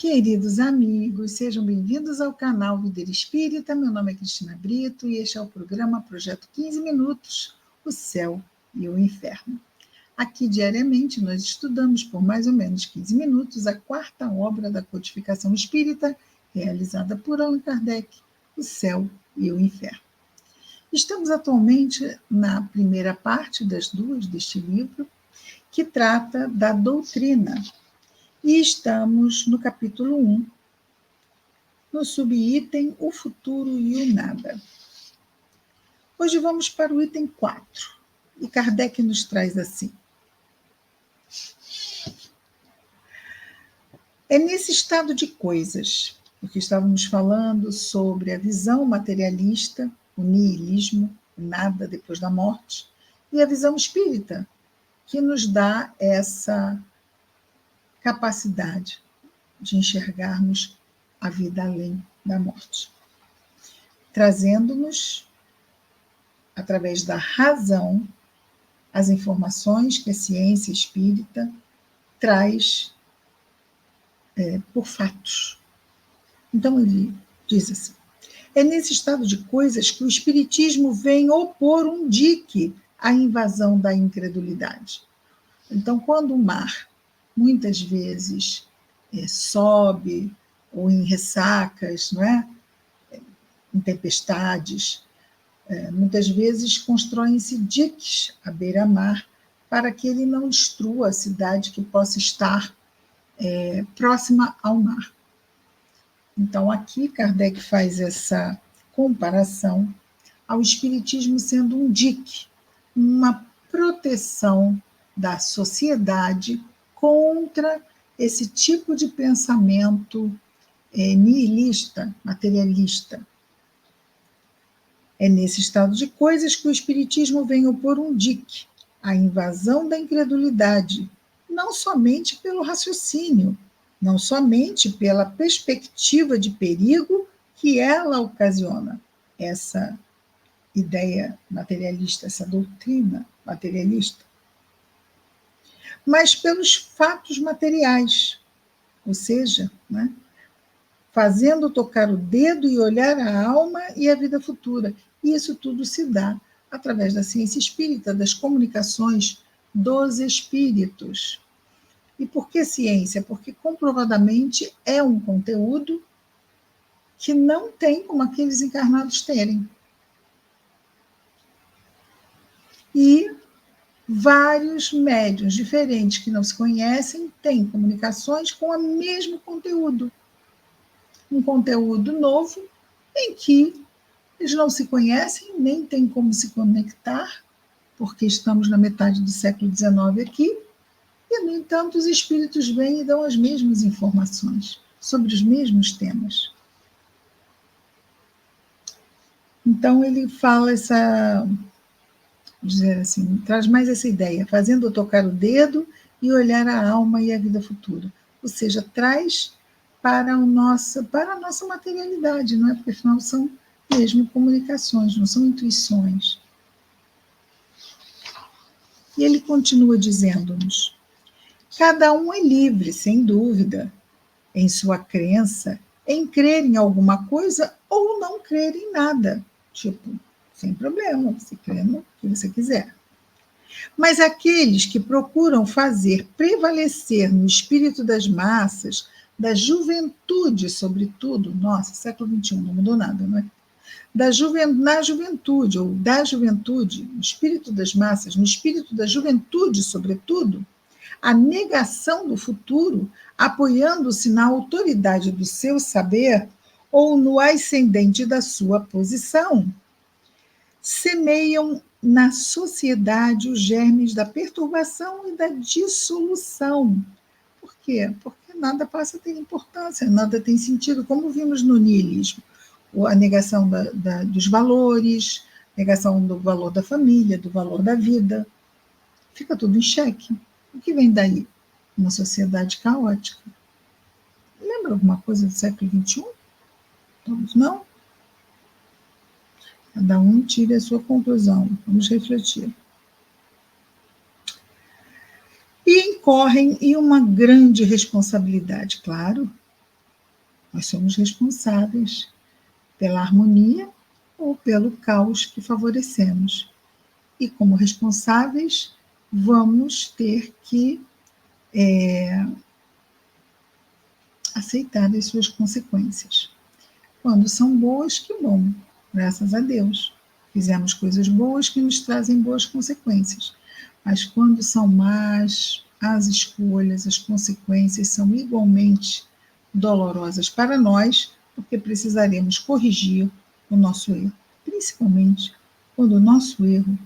Queridos amigos, sejam bem-vindos ao canal Videira Espírita. Meu nome é Cristina Brito e este é o programa Projeto 15 Minutos, o Céu e o Inferno. Aqui, diariamente, nós estudamos por mais ou menos 15 minutos a quarta obra da codificação espírita, realizada por Allan Kardec, O Céu e o Inferno. Estamos atualmente na primeira parte das duas deste livro, que trata da doutrina. E estamos no capítulo 1, no subitem O Futuro e o Nada. Hoje vamos para o item 4, e Kardec nos traz assim. É nesse estado de coisas, porque estávamos falando sobre a visão materialista, o niilismo, o nada depois da morte, e a visão espírita, que nos dá essa capacidade de enxergarmos a vida além da morte, trazendo-nos, através da razão, as informações que a ciência espírita traz por fatos. Então ele diz assim: é nesse estado de coisas que o espiritismo vem opor um dique à invasão da incredulidade. Então, quando o mar, muitas vezes, sobe, ou em ressacas, não é? Em tempestades, muitas vezes constroem-se diques à beira-mar para que ele não destrua a cidade que possa estar próxima ao mar. Então, aqui Kardec faz essa comparação ao espiritismo sendo um dique, uma proteção da sociedade contra esse tipo de pensamento nihilista, materialista. É nesse estado de coisas que o espiritismo vem opor um dique à invasão da incredulidade, não somente pelo raciocínio, não somente pela perspectiva de perigo que ela ocasiona, essa ideia materialista, essa doutrina materialista, mas pelos fatos materiais, ou seja, né, fazendo tocar o dedo e olhar a alma e a vida futura. E isso tudo se dá através da ciência espírita, das comunicações dos espíritos. E por que ciência? Porque comprovadamente é um conteúdo que não tem como aqueles encarnados terem. E vários médiuns diferentes que não se conhecem têm comunicações com o mesmo conteúdo. Um conteúdo novo em que eles não se conhecem, nem têm como se conectar, porque estamos na metade do século XIX aqui, e, no entanto, os espíritos vêm e dão as mesmas informações sobre os mesmos temas. Então, ele fala dizer assim, traz mais essa ideia, fazendo tocar o dedo e olhar a alma e a vida futura. Ou seja, traz para a nossa materialidade, não é? Porque afinal são mesmo comunicações, não são intuições. E ele continua dizendo-nos: cada um é livre, sem dúvida, em sua crença, em crer em alguma coisa ou não crer em nada. Tipo, sem problema, você crê no que você quiser. Mas aqueles que procuram fazer prevalecer no espírito das massas, da juventude, sobretudo, nossa, século XXI, não mudou nada, não é? Na juventude, ou da juventude, no espírito das massas, no espírito da juventude, sobretudo, a negação do futuro, apoiando-se na autoridade do seu saber ou no ascendente da sua posição, semeiam na sociedade os germes da perturbação e da dissolução. Por quê? Porque nada passa a ter importância, nada tem sentido, como vimos no niilismo. A negação dos valores, negação do valor da família, do valor da vida. Fica tudo em xeque. O que vem daí? Uma sociedade caótica. Lembra alguma coisa do século XXI? Todos não? Cada um tire a sua conclusão. Vamos refletir. E incorrem em uma grande responsabilidade, claro, Nós somos responsáveis pela harmonia ou pelo caos que favorecemos. E, como responsáveis, vamos ter que aceitar as suas consequências. Quando são boas, que bom, graças a Deus. Fizemos coisas boas que nos trazem boas consequências. Mas quando são más, as escolhas, as consequências são igualmente dolorosas para nós, porque precisaremos corrigir o nosso erro, principalmente quando o nosso erro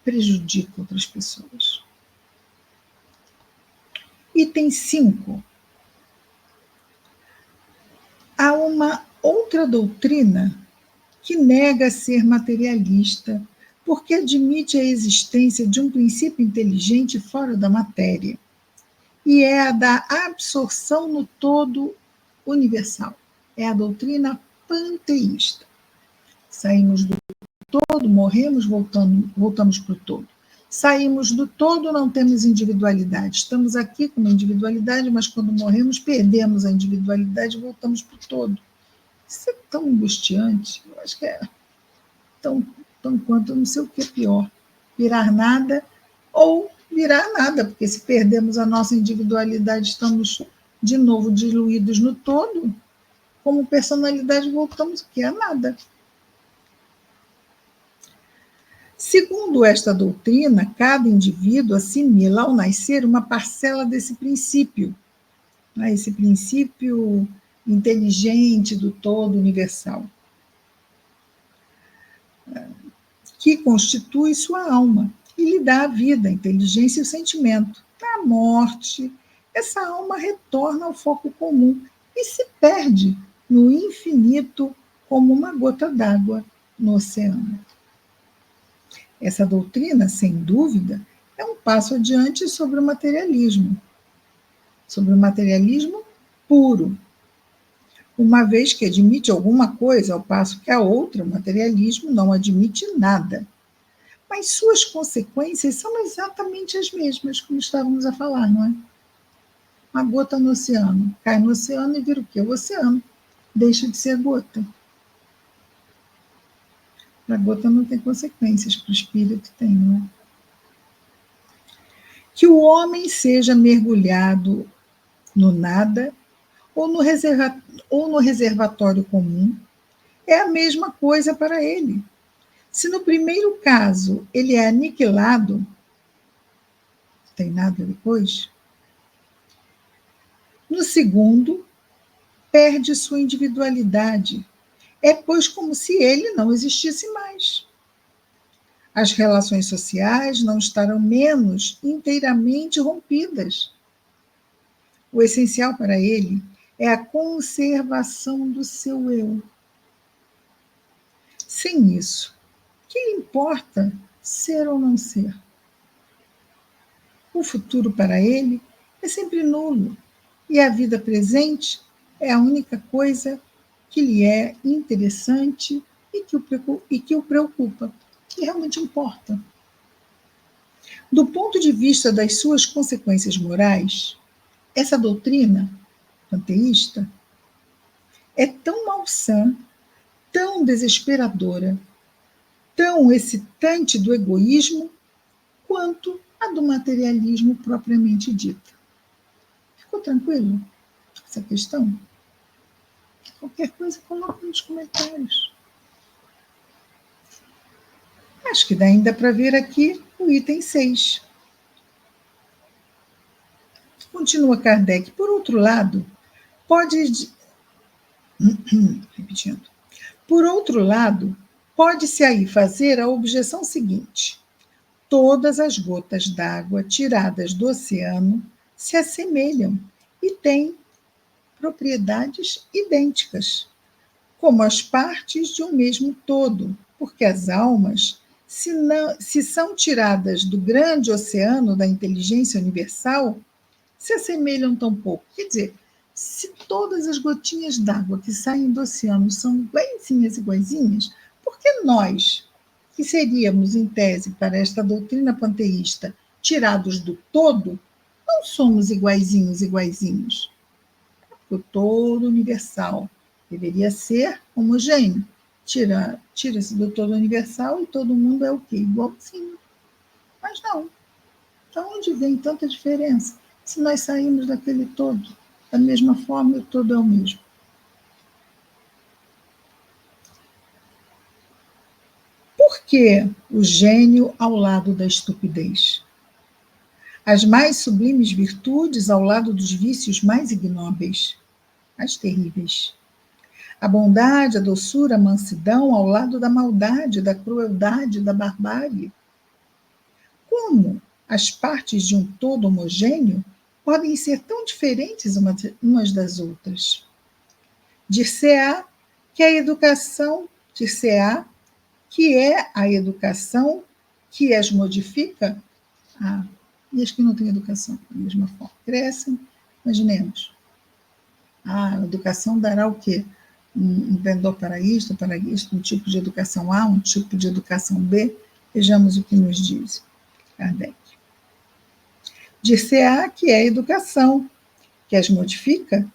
prejudica outras pessoas. Item 5. Há uma outra doutrina que nega ser materialista, porque admite a existência de um princípio inteligente fora da matéria, e é a da absorção no todo universal. É a doutrina panteísta. Saímos do todo, morremos, voltamos para o todo. Saímos do todo, não temos individualidade. Estamos aqui com uma individualidade, mas quando morremos, perdemos a individualidade e voltamos para o todo. Isso é tão angustiante. Eu acho que é tão quanto, não sei o que é pior. Virar nada ou virar nada, porque se perdemos a nossa individualidade, estamos de novo diluídos no todo. Como personalidade, voltamos o que é nada. Segundo esta doutrina, cada indivíduo assimila ao nascer uma parcela desse princípio, né? Esse princípio inteligente do todo universal, que constitui sua alma e lhe dá a vida, a inteligência e o sentimento. Na morte, essa alma retorna ao foco comum e se perde no infinito como uma gota d'água no oceano. Essa doutrina, sem dúvida, é um passo adiante sobre o materialismo puro, uma vez que admite alguma coisa, ao passo que a outra, o materialismo, não admite nada. Mas suas consequências são exatamente as mesmas, como estávamos a falar, não é? Uma gota no oceano, cai no oceano e vira o quê? O oceano deixa de ser gota. A gota não tem consequências, para o espírito tem, não é? Que o homem seja mergulhado no nada ou no reservatório comum é a mesma coisa para ele. Se no primeiro caso ele é aniquilado, não tem nada depois, no segundo, perde sua individualidade. É, pois, como se ele não existisse mais. As relações sociais não estarão menos inteiramente rompidas. O essencial para ele é a conservação do seu eu. Sem isso, o que lhe importa ser ou não ser? O futuro para ele é sempre nulo, e a vida presente é a única coisa que lhe é interessante e que o preocupa, que realmente importa. Do ponto de vista das suas consequências morais, essa doutrina panteísta é tão malsã, tão desesperadora, tão excitante do egoísmo, quanto a do materialismo propriamente dita. Ficou tranquilo essa questão? Qualquer coisa, coloca nos comentários. Acho que dá ainda para ver aqui o item 6. Continua Kardec. Por outro lado, repetindo. Por outro lado, pode-se aí fazer a objeção seguinte: todas as gotas d'água tiradas do oceano se assemelham e têm propriedades idênticas, como as partes de um mesmo todo, porque as almas, se são tiradas do grande oceano da inteligência universal, se assemelham tão pouco. Quer dizer, se todas as gotinhas d'água que saem do oceano são iguaizinhas, por que nós, que seríamos, em tese, para esta doutrina panteísta, tirados do todo, não somos iguaizinhos? O todo universal Deveria ser homogêneo. Tira-se do todo universal e todo mundo é o quê? Igualzinho. Mas não. Então, onde vem tanta diferença? Se nós saímos daquele todo, da mesma forma, o todo é o mesmo. Por que o gênio ao lado da estupidez? As mais sublimes virtudes ao lado dos vícios mais ignóbeis, mais terríveis. A bondade, a doçura, a mansidão ao lado da maldade, da crueldade, da barbárie. Como as partes de um todo homogêneo podem ser tão diferentes umas das outras? Dir-se-á que a educação, dir-se-á que é a educação que as modifica? E as que não têm educação, da mesma forma, crescem, imaginemos. A educação dará o quê? Um pendor para isto, um tipo de educação A, um tipo de educação B. Vejamos o que nos diz Kardec. Dir-se-á que é a educação que as modifica,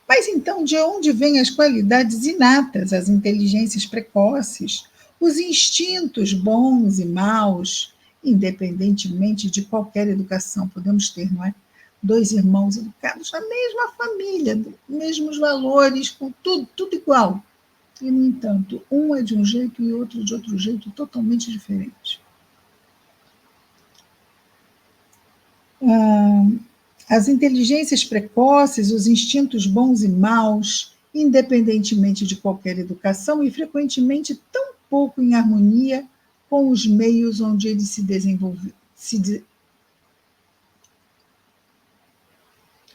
mas então de onde vêm as qualidades inatas, as inteligências precoces, os instintos bons e maus, independentemente de qualquer educação? Podemos ter, não é? Dois irmãos educados na mesma família, mesmos valores, com tudo igual. E, no entanto, um é de um jeito e outro de outro jeito, totalmente diferente. As inteligências precoces, os instintos bons e maus, independentemente de qualquer educação, e frequentemente tão pouco em harmonia com os meios onde eles se desenvolvem.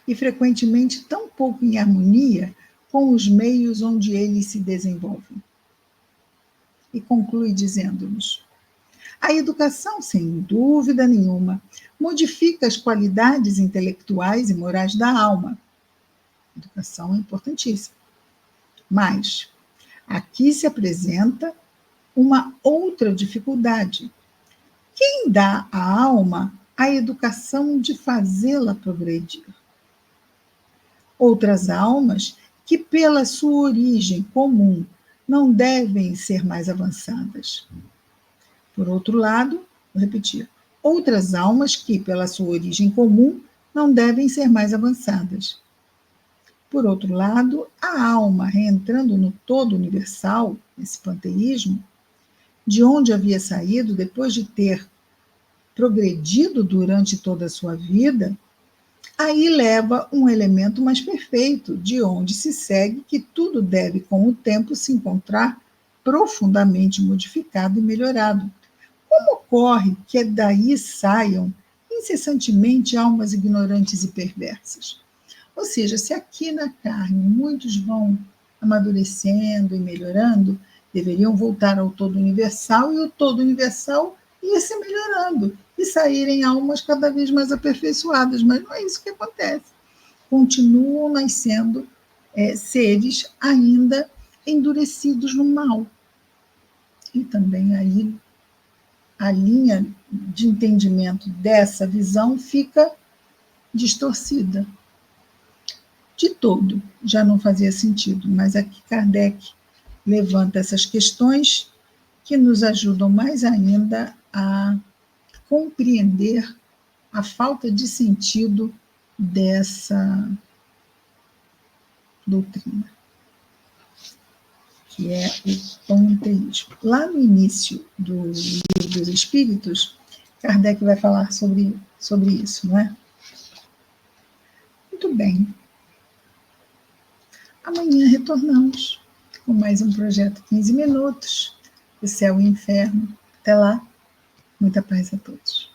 E frequentemente tão pouco em harmonia com os meios onde eles se desenvolvem. E conclui dizendo-nos: a educação, sem dúvida nenhuma, modifica as qualidades intelectuais e morais da alma. A educação é importantíssima. Mas aqui se apresenta uma outra dificuldade. Quem dá à alma a educação de fazê-la progredir? Outras almas que, pela sua origem comum, não devem ser mais avançadas. Por outro lado, vou repetir, outras almas que, pela sua origem comum, não devem ser mais avançadas. Por outro lado, a alma, reentrando no todo universal, esse panteísmo, de onde havia saído depois de ter progredido durante toda a sua vida, aí leva um elemento mais perfeito, de onde se segue que tudo deve, com o tempo, se encontrar profundamente modificado e melhorado. Como ocorre que daí saiam incessantemente almas ignorantes e perversas? Ou seja, se aqui na carne muitos vão amadurecendo e melhorando, deveriam voltar ao todo universal e o todo universal ia se melhorando e saírem almas cada vez mais aperfeiçoadas, mas não é isso que acontece. Continuam nascendo seres ainda endurecidos no mal. E também aí a linha de entendimento dessa visão fica distorcida. De todo, já não fazia sentido, mas aqui Kardec levanta essas questões que nos ajudam mais ainda a compreender a falta de sentido dessa doutrina, que é o panteísmo. Lá no início do Livro dos Espíritos, Kardec vai falar sobre isso, não é? Muito bem. Amanhã retornamos com mais um projeto 15 minutos, o céu e o inferno. Até lá, muita paz a todos.